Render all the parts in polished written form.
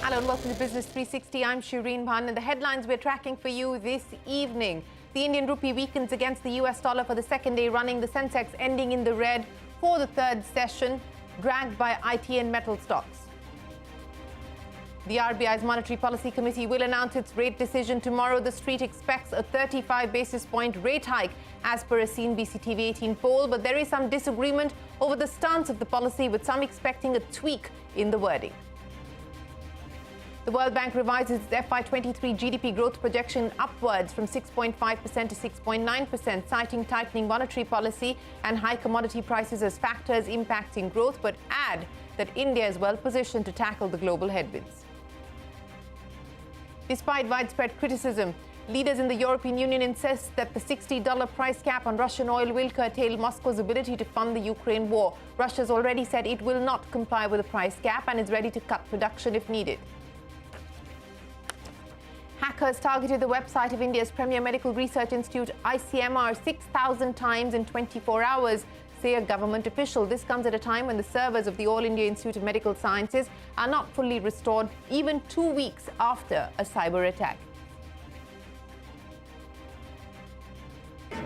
Hello and welcome to Business 360. I'm Shireen Bhan and the headlines we're tracking for you this evening. The Indian rupee weakens against the US dollar for the second day running. The sensex ending in the red for the third session, dragged by IT and metal stocks. The RBI's Monetary Policy Committee will announce its rate decision tomorrow. The street expects a 35 basis point rate hike as per a CNBC-TV18 poll, but there is some disagreement over the stance of the policy, with some expecting a tweak in the wording. The World Bank revises its FY23 GDP growth projection upwards from 6.5% to 6.9%, citing tightening monetary policy and high commodity prices as factors impacting growth, but add that India is well positioned to tackle the global headwinds. Despite widespread criticism, leaders in the European Union insist that the $60 price cap on Russian oil will curtail Moscow's ability to fund the Ukraine war. Russia's already said it will not comply with the price cap and is ready to cut production if needed. Hackers targeted the website of India's premier medical research institute, ICMR, 6,000 times in 24 hours, say a government official. This comes at a time when the servers of the All India Institute of Medical Sciences are not fully restored, even 2 weeks after a cyber attack.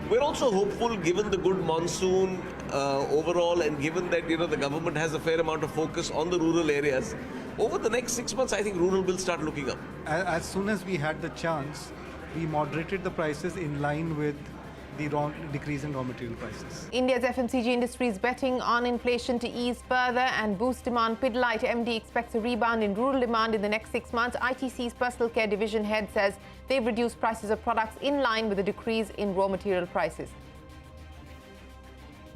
We're also hopeful, given the good monsoon overall, and given that the government has a fair amount of focus on the rural areas. Over the next 6 months, I think rural will start looking up. As soon as we had the chance, we moderated the prices in line with the decrease in raw material prices. India's FMCG industry is betting on inflation to ease further and boost demand. Pidilite MD expects a rebound in rural demand in the next 6 months. ITC's personal care division head says they've reduced prices of products in line with the decrease in raw material prices.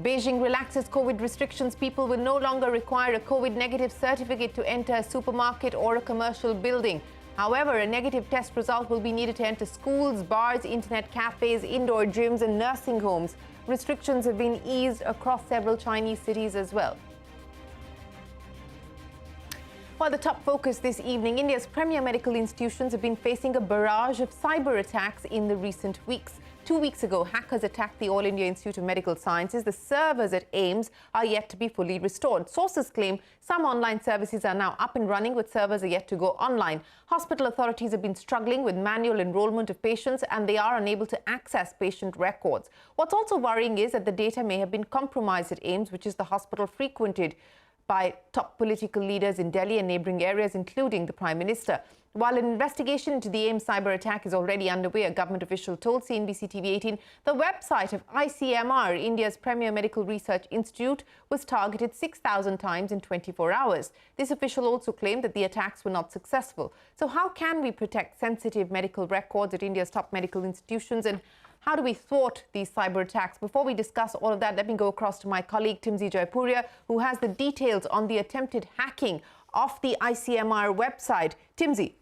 Beijing relaxes COVID restrictions. People will no longer require a COVID negative certificate to enter a supermarket or a commercial building. However, a negative test result will be needed to enter schools, bars, internet cafes, indoor gyms and nursing homes. Restrictions have been eased across several Chinese cities as well. While the top focus this evening, India's premier medical institutions have been facing a barrage of cyber attacks in the recent weeks. 2 weeks ago, hackers attacked the All India Institute of Medical Sciences. The servers at AIIMS are yet to be fully restored. Sources claim some online services are now up and running, with servers are yet to go online. Hospital authorities have been struggling with manual enrollment of patients, and they are unable to access patient records. What's also worrying is that the data may have been compromised at AIIMS, which is the hospital frequented by top political leaders in Delhi and neighbouring areas, including the Prime Minister. While an investigation into the AIIMS cyber attack is already underway, a government official told CNBC-TV18 the website of ICMR, India's premier medical research institute, was targeted 6,000 times in 24 hours. This official also claimed that the attacks were not successful. So how can we protect sensitive medical records at India's top medical institutions, and how do we thwart these cyber attacks? Before we discuss all of that, let me go across to my colleague Timsy Jaipuria, who has the details on the attempted hacking of the ICMR website. Timsy.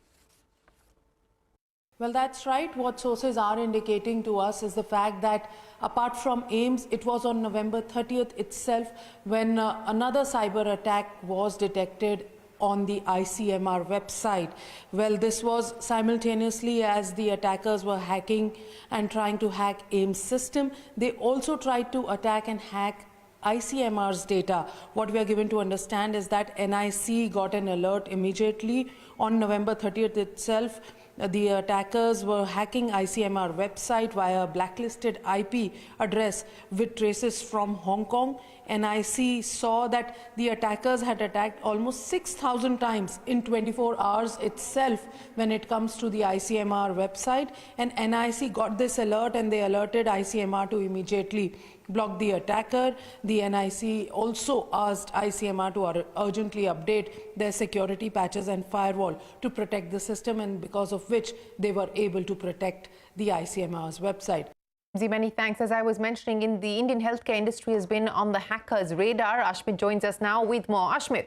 Well, that's right. What sources are indicating to us is the fact that apart from AIIMS, it was on November 30th itself when another cyber attack was detected on the ICMR website. Well, this was simultaneously as the attackers were hacking and trying to hack AIIMS system. They also tried to attack and hack ICMR's data. What we are given to understand is that NIC got an alert immediately on November 30th itself. The attackers were hacking ICMR website via a blacklisted IP address with traces from Hong Kong. NIC saw that the attackers had attacked almost 6,000 times in 24 hours itself when it comes to the ICMR website, and NIC got this alert and they alerted ICMR to immediately block the attacker. The NIC also asked ICMR to urgently update their security patches and firewall to protect the system, and because of which they were able to protect the ICMR's website. Many thanks. As I was mentioning, the Indian healthcare industry has been on the hackers' radar. Ashmit joins us now with more. Ashmit.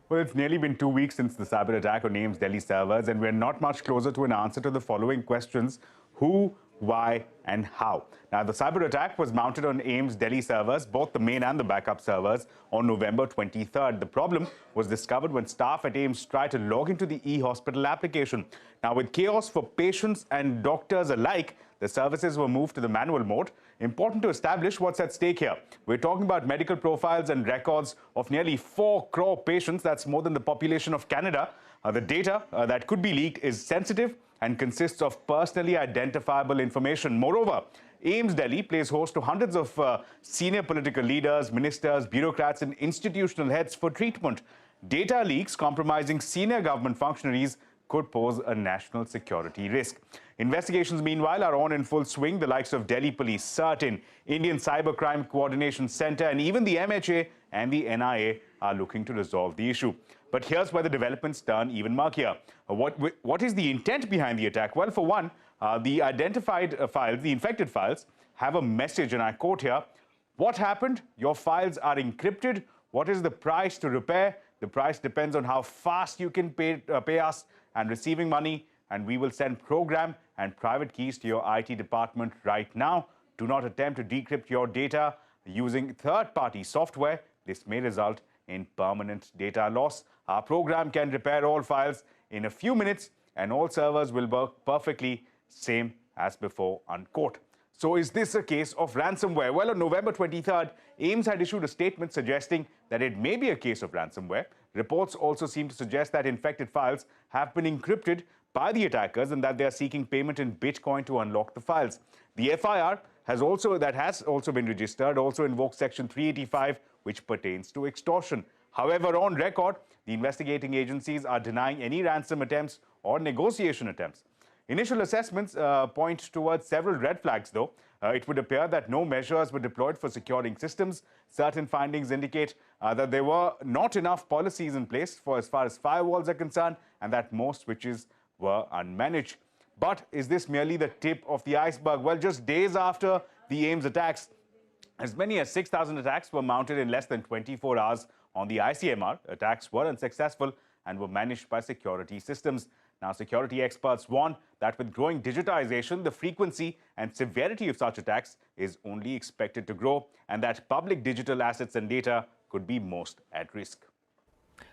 Well, it's nearly been 2 weeks since the cyber attack on AIIMS Delhi servers, and we're not much closer to an answer to the following questions. Who, why, and how. Now, the cyber attack was mounted on AIM's Delhi servers, both the main and the backup servers, on November 23rd. The problem was discovered when staff at AIMS tried to log into the e-hospital application. Now, with chaos for patients and doctors alike, the services were moved to the manual mode. Important to establish what's at stake here. We're talking about medical profiles and records of nearly 4 crore patients. That's more than the population of Canada. The data that could be leaked is sensitive and consists of personally identifiable information. Moreover, AIMS Delhi plays host to hundreds of senior political leaders, ministers, bureaucrats, and institutional heads for treatment. Data leaks compromising senior government functionaries could pose a national security risk. Investigations, meanwhile, are on in full swing. The likes of Delhi Police, CERT, Indian Cybercrime Coordination Center, and even the MHA and the NIA are looking to resolve the issue. But here's where the developments turn even murkier. What is the intent behind the attack? Well, for one, the identified files, the infected files, have a message, and I quote here, "What happened? Your files are encrypted. What is the price to repair? The price depends on how fast you can pay us and receiving money, and we will send program and private keys to your IT department right now. Do not attempt to decrypt your data using third-party software. This may result in permanent data loss. Our program can repair all files in a few minutes, and all servers will work perfectly, same as before," unquote. So is this a case of ransomware? Well, on November 23rd, AIMS had issued a statement suggesting that it may be a case of ransomware. Reports also seem to suggest that infected files have been encrypted by the attackers and that they are seeking payment in Bitcoin to unlock the files. The FIR has also been registered, also invokes Section 385, which pertains to extortion. However, on record, the investigating agencies are denying any ransom attempts or negotiation attempts. Initial assessments point towards several red flags, though. It would appear that no measures were deployed for securing systems. Certain findings indicate that there were not enough policies in place for as far as firewalls are concerned, and that most switches were unmanaged. But is this merely the tip of the iceberg? Well, just days after the AIMS attacks, as many as 6,000 attacks were mounted in less than 24 hours on the ICMR. Attacks were unsuccessful and were managed by security systems. Now, security experts warn that with growing digitization, the frequency and severity of such attacks is only expected to grow, and that public digital assets and data could be most at risk.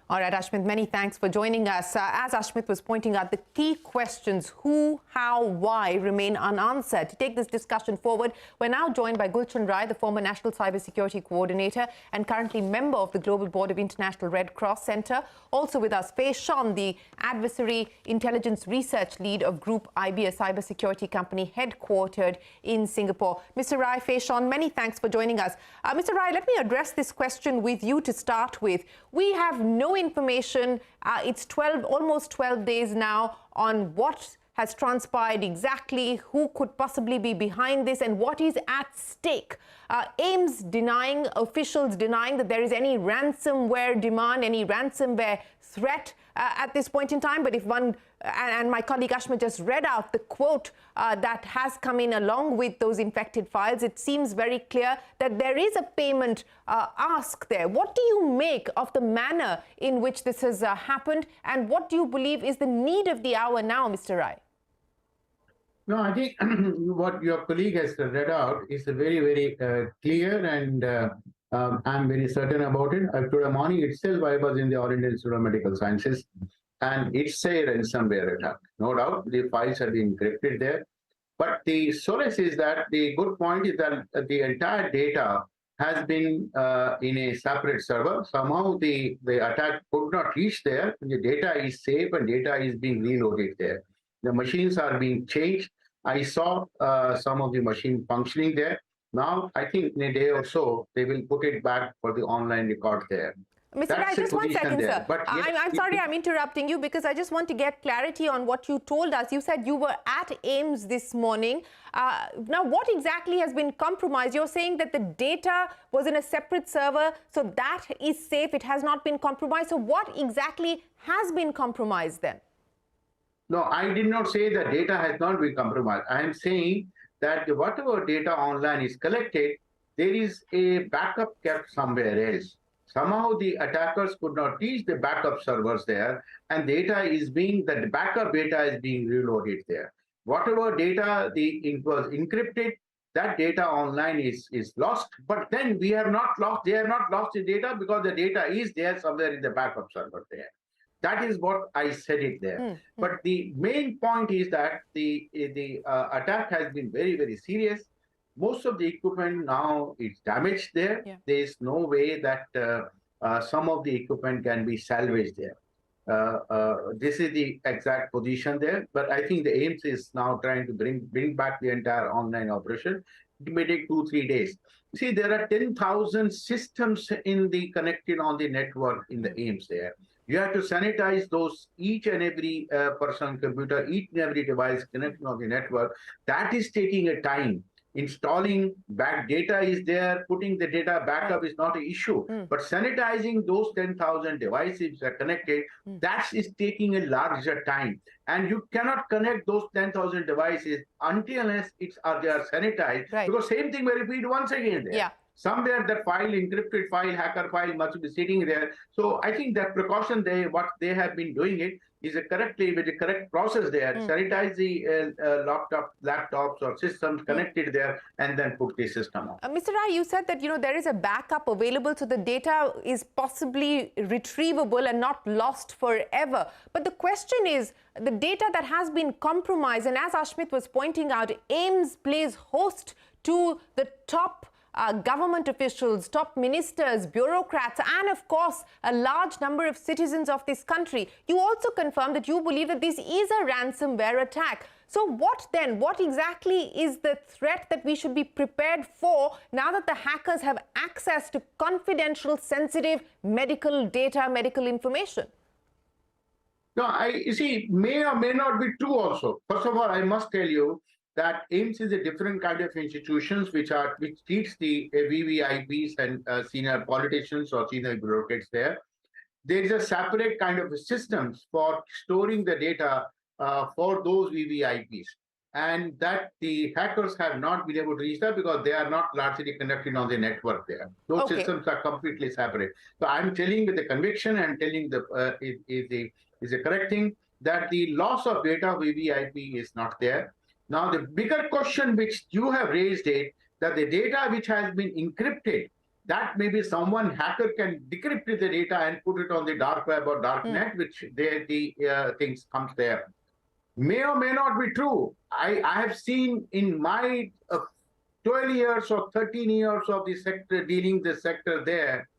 All right, Ashmit, many thanks for joining us. As Ashmit was pointing out, the key questions, who, how, why, remain unanswered. To take this discussion forward, we're now joined by Gulshan Rai, the former National Cybersecurity Coordinator and currently member of the Global Board of International Red Cross Center. Also with us, Fei Shon, the Adversary Intelligence Research Lead of Group IB, a cybersecurity company headquartered in Singapore. Mr. Rai, Fei Shon, many thanks for joining us. Mr. Rai, let me address this question with you to start with. We have no information. It's almost 12 days now on what has transpired exactly, who could possibly be behind this, and what is at stake. AIMS denying, officials denying that there is any ransomware demand, any ransomware threat at this point in time. But if one, and my colleague Ashma just read out the quote that has come in along with those infected files, it seems very clear that there is a payment ask there. What do you make of the manner in which this has happened, and what do you believe is the need of the hour now, Mr. Rai? No, I think what your colleague has read out is very, very clear, and I'm very certain about it. Today morning itself, I was in the Oriental Institute of Medical Sciences, and it's a ransomware attack. No doubt, the files have been encrypted there. But the solace is that the good point is that the entire data has been in a separate server. Somehow the attack could not reach there. The data is safe and data is being reloaded there. The machines are being changed. I saw some of the machine functioning there. Now, I think in a day or so, they will put it back for the online record there. Mr. Rai, just 1 second, sir. But yes, I'm sorry I'm interrupting you, because I just want to get clarity on what you told us. You said you were at AIMS this morning. Now, what exactly has been compromised? You're saying that the data was in a separate server, so that is safe. It has not been compromised. So what exactly has been compromised then? No, I did not say that data has not been compromised. I am saying that whatever data online is collected, there is a backup kept somewhere else. Somehow the attackers could not reach the backup servers there, and the backup data is being reloaded there. Whatever data it was encrypted, that data online is lost. But then they have not lost the data because the data is there somewhere in the backup server there. That is what I said it there. But the main point is that the attack has been very, very serious. Most of the equipment now is damaged there. Yeah. There is no way that some of the equipment can be salvaged there. This is the exact position there, but I think the AIMS is now trying to bring back the entire online operation. It may take 2-3 days. See, there are 10,000 systems connected on the network in the AIMS there. You have to sanitize those, each and every personal computer, each and every device connected on the network. That is taking a time. Installing back data is there, putting the data back up is not an issue. But sanitizing those 10,000 devices that are connected, that is taking a larger time. And you cannot connect those 10,000 devices unless they are sanitized. Right. Because same thing will repeat once again there. Yeah. Somewhere that file, encrypted file, hacker file must be sitting there. So I think that precaution what they have been doing it is correctly with the correct process there. Sanitize the laptops or systems connected there and then put the system on. Mr. Rai, you said that there is a backup available, so the data is possibly retrievable and not lost forever. But the question is, the data that has been compromised, and as Ashmit was pointing out, AIMS plays host to the top government officials, top ministers, bureaucrats, and of course, a large number of citizens of this country. You also confirmed that you believe that this is a ransomware attack. So what then? What exactly is the threat that we should be prepared for now that the hackers have access to confidential, sensitive medical data, medical information? No, you see, may or may not be true also. First of all, I must tell you that AIMS is a different kind of institutions which treats the VVIPs and senior politicians or senior bureaucrats there. There is a separate kind of systems for storing the data for those VVIPs, and that the hackers have not been able to reach that because they are not largely connected on the network there. Those systems are completely separate. So I'm telling with the conviction and telling is the correct thing that the loss of data VVIP is not there. Now, the bigger question which you have raised it, that the data which has been encrypted, that maybe someone hacker can decrypt the data and put it on the dark web or dark net, which the things comes there. May or may not be true. I have seen in my 12 years or 13 years of the sector, dealing the sector there,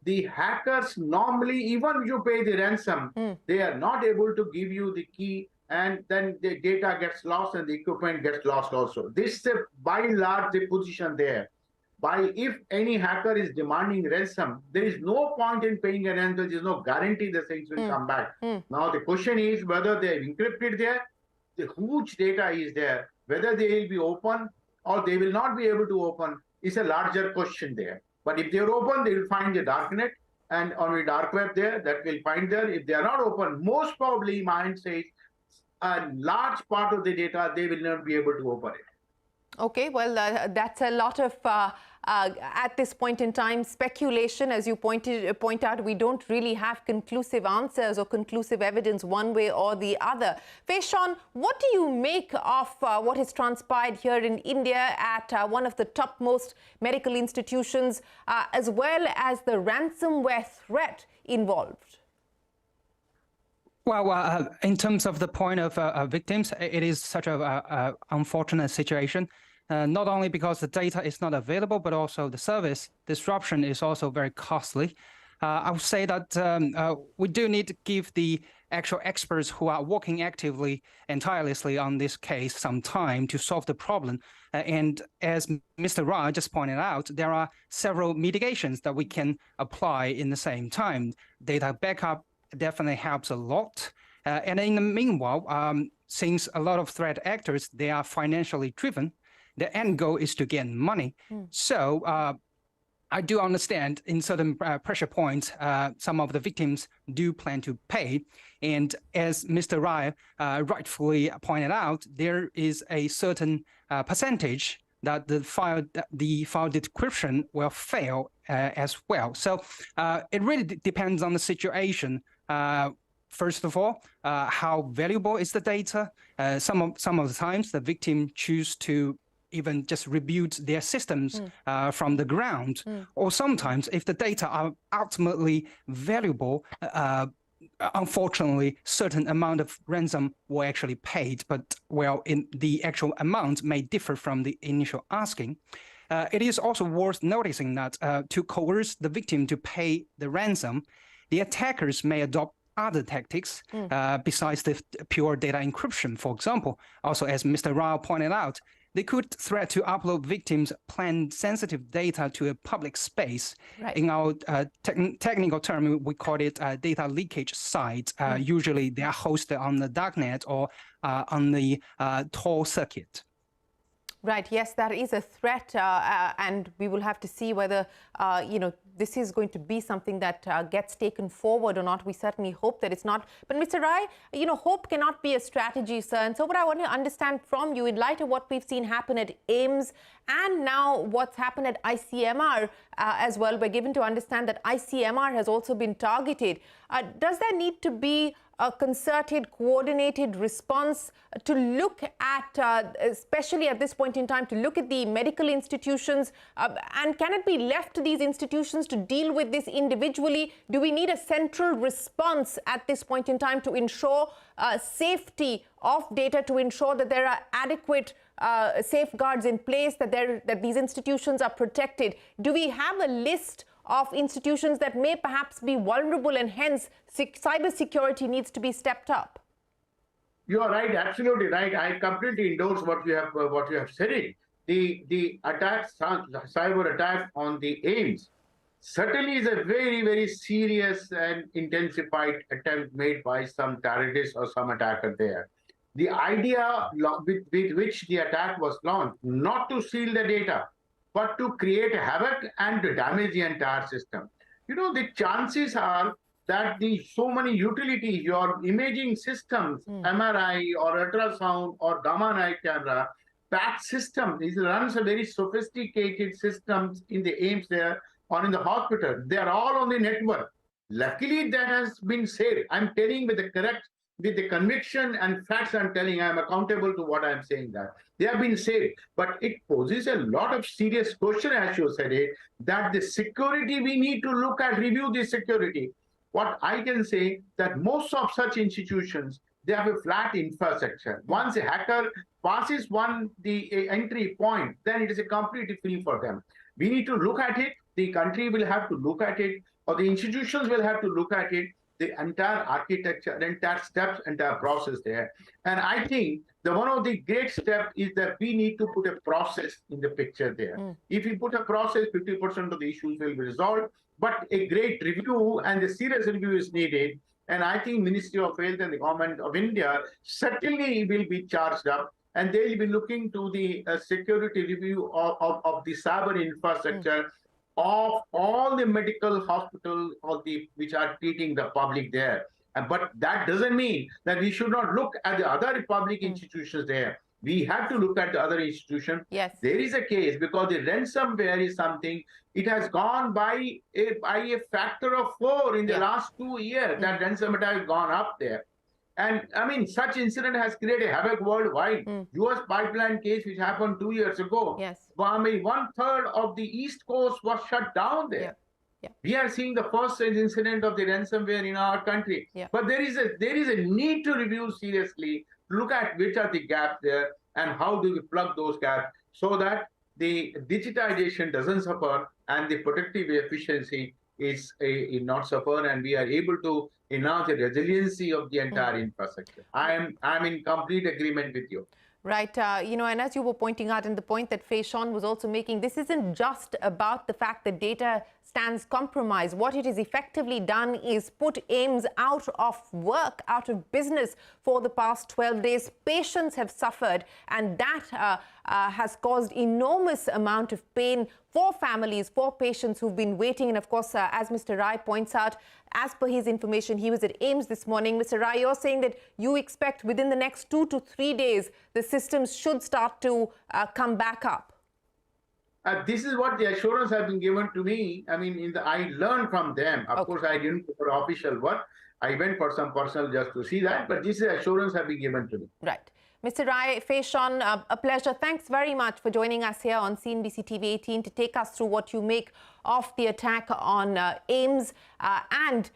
the hackers normally, even if you pay the ransom, they are not able to give you the key, and then the data gets lost and the equipment gets lost also. This is by and large the position there. If any hacker is demanding ransom, there is no point in paying a ransom. There is no guarantee the things will come back. Now the question is whether they have encrypted there, the huge data is there, whether they will be open or they will not be able to open is a larger question there. But if they are open, they will find the darknet, and on the dark web there, that will find there. If they are not open, most probably mine says a large part of the data, they will not be able to open it. Okay, well, that's a lot of, at this point in time, speculation. As you point out, we don't really have conclusive answers or conclusive evidence one way or the other. Faishan, what do you make of what has transpired here in India at one of the topmost medical institutions, as well as the ransomware threat involved? Well, in terms of the point of victims, it is such a unfortunate situation. Not only because the data is not available, but also the service disruption is also very costly. I would say that we do need to give the actual experts who are working actively and tirelessly on this case some time to solve the problem. And as Mr. Rai just pointed out, there are several mitigations that we can apply in the same time. Data backup definitely helps a lot. And in the meanwhile, since a lot of threat actors, they are financially driven, the end goal is to get money. So I do understand in certain pressure points, some of the victims do plan to pay. And as Mr. Rai rightfully pointed out, there is a certain percentage that the file decryption will fail as well. So it really depends on the situation. First of all, how valuable is the data? Some of the times, the victim choose to even just reboot their systems from the ground. Or sometimes, if the data are ultimately valuable, unfortunately, certain amount of ransom were actually paid, but well, in the actual amount may differ from the initial asking. It is also worth noticing that to coerce the victim to pay the ransom, the attackers may adopt other tactics besides the pure data encryption. For example, also as Mr. Rao pointed out, they could threat to upload victims' planned sensitive data to a public space. Right. In our technical term, we call it data leakage sites. Usually they are hosted on the darknet or on the Tor circuit. Right. Yes, that is a threat, and we will have to see whether, this is going to be something that gets taken forward or not. We certainly hope that it's not. But Mr. Rai, hope cannot be a strategy, sir. And so what I want to understand from you, in light of what we've seen happen at AIMS and now what's happened at ICMR as well, we're given to understand that ICMR has also been targeted. Does there need to be a concerted, coordinated response to look at, especially at this point in time, to look at the medical institutions? And can it be left to these institutions to deal with this individually? Do we need a central response at this point in time to ensure safety of data, to ensure that there are adequate safeguards in place, that these institutions are protected? Do we have a list of institutions that may perhaps be vulnerable, and hence cyber security needs to be stepped up? You are right, absolutely right. I completely endorse what you have said. The attacks, cyber attack on the AIMS, certainly is a very, very serious and intensified attempt made by some terrorists or some attacker there. The idea with which the attack was launched, not to steal the data, but to create havoc and to damage the entire system. The chances are that so many utilities, your imaging systems, MRI or ultrasound or gamma knife camera, that system runs a very sophisticated systems in the AIMS there or in the hospital. They are all on the network. Luckily, that has been saved. I'm telling with the conviction and facts I'm telling, I'm accountable to what I'm saying that. They have been saved. But it poses a lot of serious question, as you said it, that the security we need to look at, review the security. What I can say that most of such institutions, they have a flat infrastructure. Once a hacker passes the entry point, then it is a completely free for them. We need to look at it. The country will have to look at it, or the institutions will have to look at it, the entire architecture, the entire steps, entire process there. And I think one of the great steps is that we need to put a process in the picture there. If we put a process, 50% of the issues will be resolved, but a great review and a serious review is needed. And I think Ministry of Health and the Government of India certainly will be charged up, and they will be looking to the security review of the cyber infrastructure of all the medical hospitals which are treating the public there. But that doesn't mean that we should not look at the other public institutions there. We have to look at the other institutions. Yes. There is a case because the ransomware is something, it has gone by a factor of 4 in the last 2 years. That ransom attack has gone up there. And I mean, such incident has created havoc worldwide. US pipeline case, which happened 2 years ago. Yes. I mean, 1/3 of the East Coast was shut down there. Yeah. We are seeing the first incident of the ransomware in our country. Yeah. But there is a need to review seriously, look at which are the gaps there and how do we plug those gaps so that the digitization doesn't suffer and the productive efficiency is not suffer, and we are able to enhance the resiliency of the entire infrastructure. I'm in complete agreement with you. Right. And as you were pointing out, and the point that Faishan was also making, this isn't just about the fact that data stands compromised. What it has effectively done is put AIMS out of work, out of business for the past 12 days. Patients have suffered, and that has caused enormous amount of pain for families, for patients who've been waiting. And of course, as Mr. Rai points out, as per his information, he was at AIMS this morning. Mr. Rai, you're saying that you expect within the next 2 to 3 days, the systems should start to come back up. This is what the assurance has been given to me. I mean, I learned from them. Of course, I didn't for official work. I went for some personal just to see that, but this assurance has been given to me. Right. Mr. Rai, Faishon, a pleasure. Thanks very much for joining us here on CNBC-TV18 to take us through what you make of the attack on AIMS and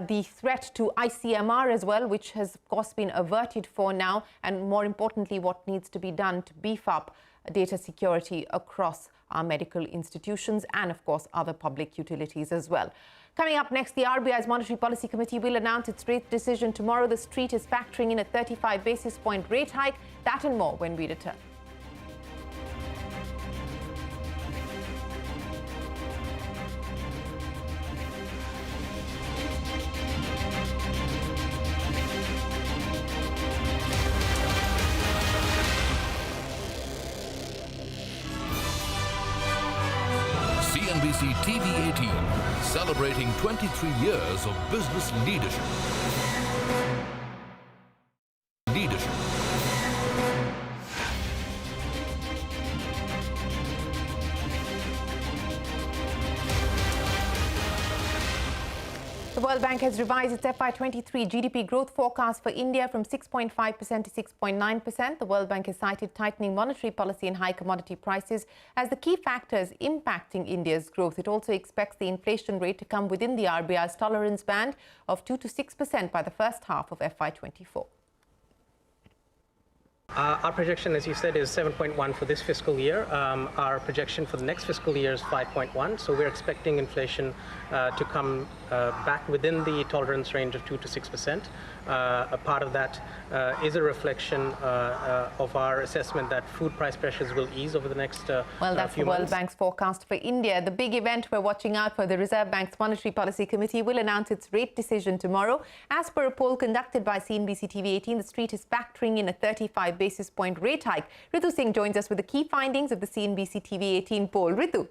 the threat to ICMR as well, which has, of course, been averted for now, and more importantly, what needs to be done to beef up data security across our medical institutions and, of course, other public utilities as well. Coming up next, the RBI's Monetary Policy Committee will announce its rate decision tomorrow. The street is factoring in a 35 basis point rate hike. That and more when we return. CNBC-TV18, celebrating 23 years of business leadership. The World Bank has revised its FY23 GDP growth forecast for India from 6.5% to 6.9%. The World Bank has cited tightening monetary policy and high commodity prices as the key factors impacting India's growth. It also expects the inflation rate to come within the RBI's tolerance band of 2 to 6% by the first half of FY24. Our projection, as you said, is 7.1 for this fiscal year. Our projection for the next fiscal year is 5.1. So we're expecting inflation to come back within the tolerance range of 2 to 6%. A part of that is a reflection of our assessment that food price pressures will ease over the next few months. Well, that's the World Bank's forecast for India. The big event we're watching out for, the Reserve Bank's Monetary Policy Committee will announce its rate decision tomorrow. As per a poll conducted by CNBC-TV18, the street is factoring in a 35 basis point rate hike. Ritu Singh joins us with the key findings of the CNBC-TV18 poll. Ritu.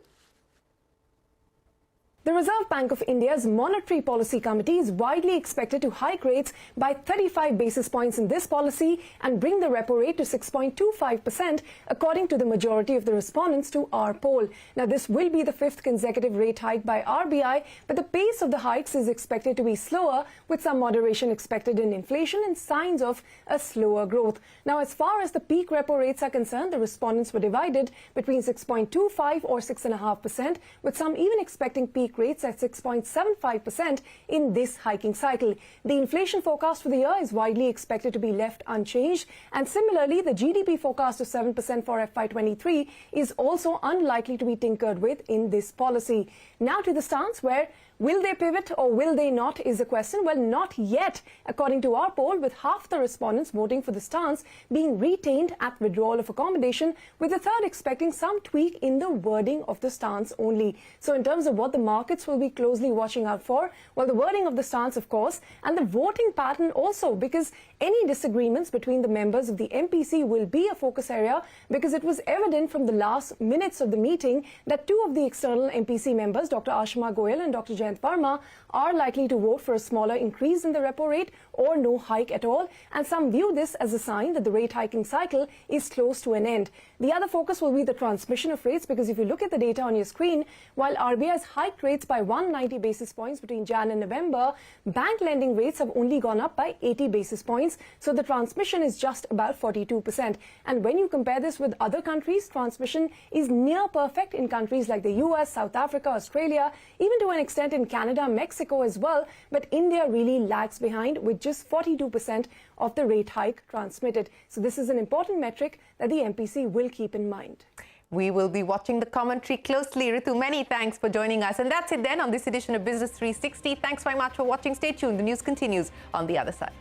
The Reserve Bank of India's Monetary Policy Committee is widely expected to hike rates by 35 basis points in this policy and bring the repo rate to 6.25%, according to the majority of the respondents to our poll. Now, this will be the fifth consecutive rate hike by RBI, but the pace of the hikes is expected to be slower, with some moderation expected in inflation and signs of a slower growth. Now, as far as the peak repo rates are concerned, the respondents were divided between 6.25 or 6.5%, with some even expecting peak rates at 6.75% in this hiking cycle. The inflation forecast for the year is widely expected to be left unchanged, and similarly, the GDP forecast of 7% for FY23 is also unlikely to be tinkered with in this policy. Now to the stance, where will they pivot or will they not is the question. Well, not yet, according to our poll, with half the respondents voting for the stance being retained at withdrawal of accommodation, with a third expecting some tweak in the wording of the stance only. So in terms of what the markets will be closely watching out for, well, the wording of the stance, of course, and the voting pattern also, because any disagreements between the members of the MPC will be a focus area, because it was evident from the last minutes of the meeting that two of the external MPC members, Dr. Ashima Goyal and Dr. Jayant Verma, are likely to vote for a smaller increase in the repo rate or no hike at all, and some view this as a sign that the rate hiking cycle is close to an end. The other focus will be the transmission of rates, because if you look at the data on your screen, while RBI has hiked rates by 190 basis points between Jan and November, bank lending rates have only gone up by 80 basis points, so the transmission is just about 42%. And when you compare this with other countries, transmission is near perfect in countries like the US, South Africa, Australia, even to an extent in Canada, Mexico as well, but India really lags behind with just 42% of the rate hike transmitted. So this is an important metric that the MPC will keep in mind. We will be watching the commentary closely. Ritu, many thanks for joining us. And that's it then on this edition of Business 360. Thanks very much for watching. Stay tuned. The news continues on the other side.